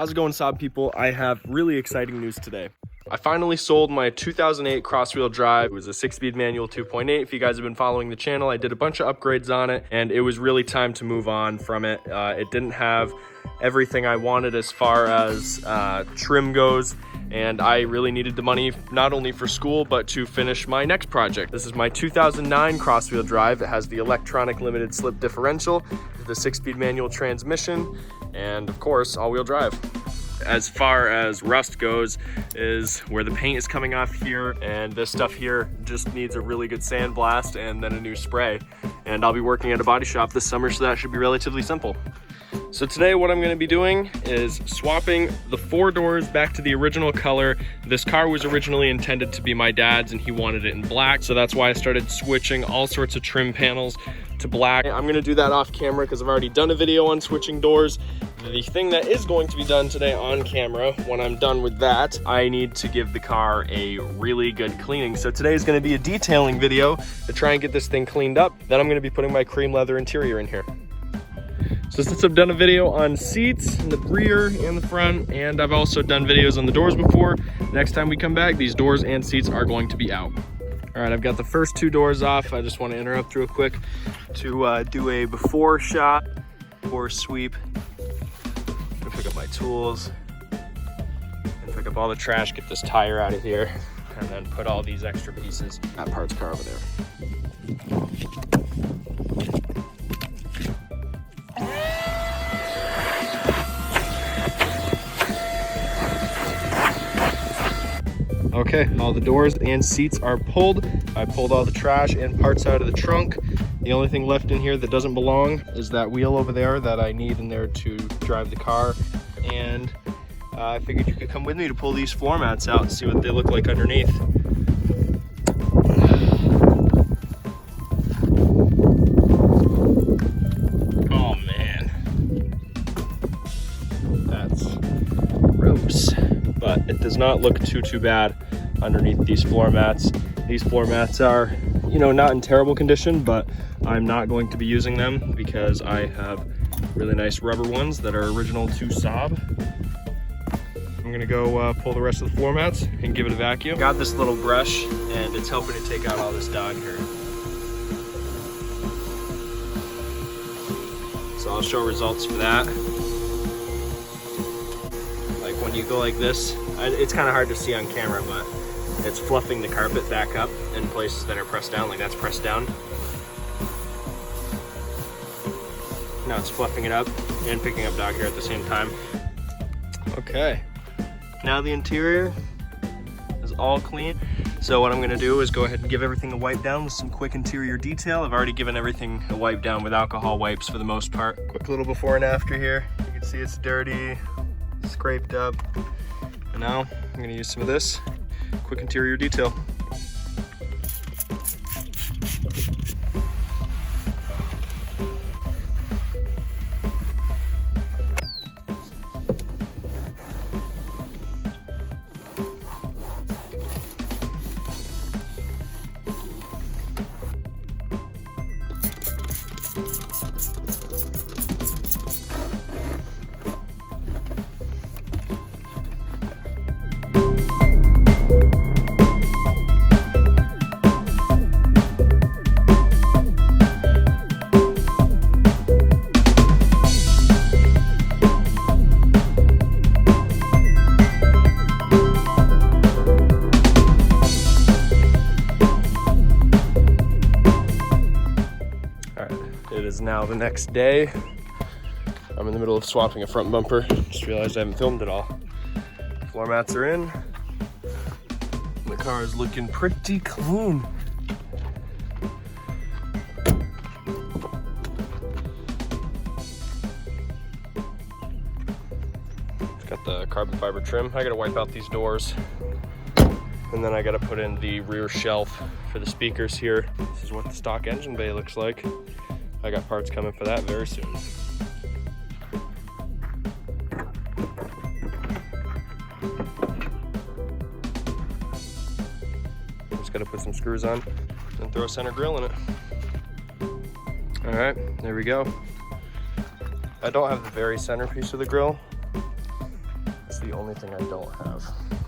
How's it going, Saab people? I have really exciting news today. I finally sold my 2008 cross-wheel drive. It was a 6-speed manual 2.8. If you guys have been following the channel, I did a bunch of upgrades on it, and it was really time to move on from it. It didn't have everything I wanted as far as trim goes, and I really needed the money not only for school, but to finish my next project. This is my 2009 cross-wheel drive. It has the electronic limited slip differential, the 6-speed manual transmission, and of course, all-wheel drive. As far as rust goes is where the paint is coming off here, and this stuff here just needs a really good sandblast and then a new spray. And I'll be working at a body shop this summer, so that should be relatively simple. So today what I'm going to be doing is swapping the 4 doors back to the original color. This car was originally intended to be my dad's and he wanted it in black, so that's why I started switching all sorts of trim panels to black. I'm going to do that off camera because I've already done a video on switching doors. The thing that is going to be done today on camera, when I'm done with that, I need to give the car a really good cleaning. So today is going to be a detailing video to try and get this thing cleaned up. Then I'm going to be putting my cream leather interior in here. So since I've done a video on seats in the rear and the front, and I've also done videos on the doors before, next time we come back, these doors and seats are going to be out. All right, I've got the first 2 doors off. I just want to interrupt real quick to do a before shot, before sweep. I'm gonna pick up my tools and pick up all the trash, get this tire out of here, and then put all these extra pieces. That parts car over there. Okay, all the doors and seats are pulled. I pulled all the trash and parts out of the trunk. The only thing left in here that doesn't belong is that wheel over there that I need in there to drive the car. And I figured you could come with me to pull these floor mats out and see what they look like underneath. Oh man, that's gross. But it does not look too bad underneath these floor mats. These floor mats are, you know, not in terrible condition, but I'm not going to be using them because I have really nice rubber ones that are original to Saab. I'm gonna go pull the rest of the floor mats and give it a vacuum. Got this little brush and it's helping to take out all this dog hair. So I'll show results for that. Like when you go like this, it's kind of hard to see on camera, but it's fluffing the carpet back up in places that are pressed down, like that's pressed down. Now it's fluffing it up and picking up dog hair at the same time. Okay, now the interior is all clean. So what I'm gonna do is go ahead and give everything a wipe down with some quick interior detail. I've already given everything a wipe down with alcohol wipes for the most part. Quick little before and after here. You can see it's dirty, scraped up. And now I'm gonna use some of this quick interior detail. It is now the next day. I'm in the middle of swapping a front bumper. Just realized I haven't filmed it all. Floor mats are in. The car is looking pretty clean. It's got the carbon fiber trim. I gotta wipe out these doors. And then I gotta put in the rear shelf for the speakers here. This is what the stock engine bay looks like. I got parts coming for that very soon. Just gotta put some screws on and throw a center grill in it. All right, there we go. I don't have the very center piece of the grill, the only thing I don't have.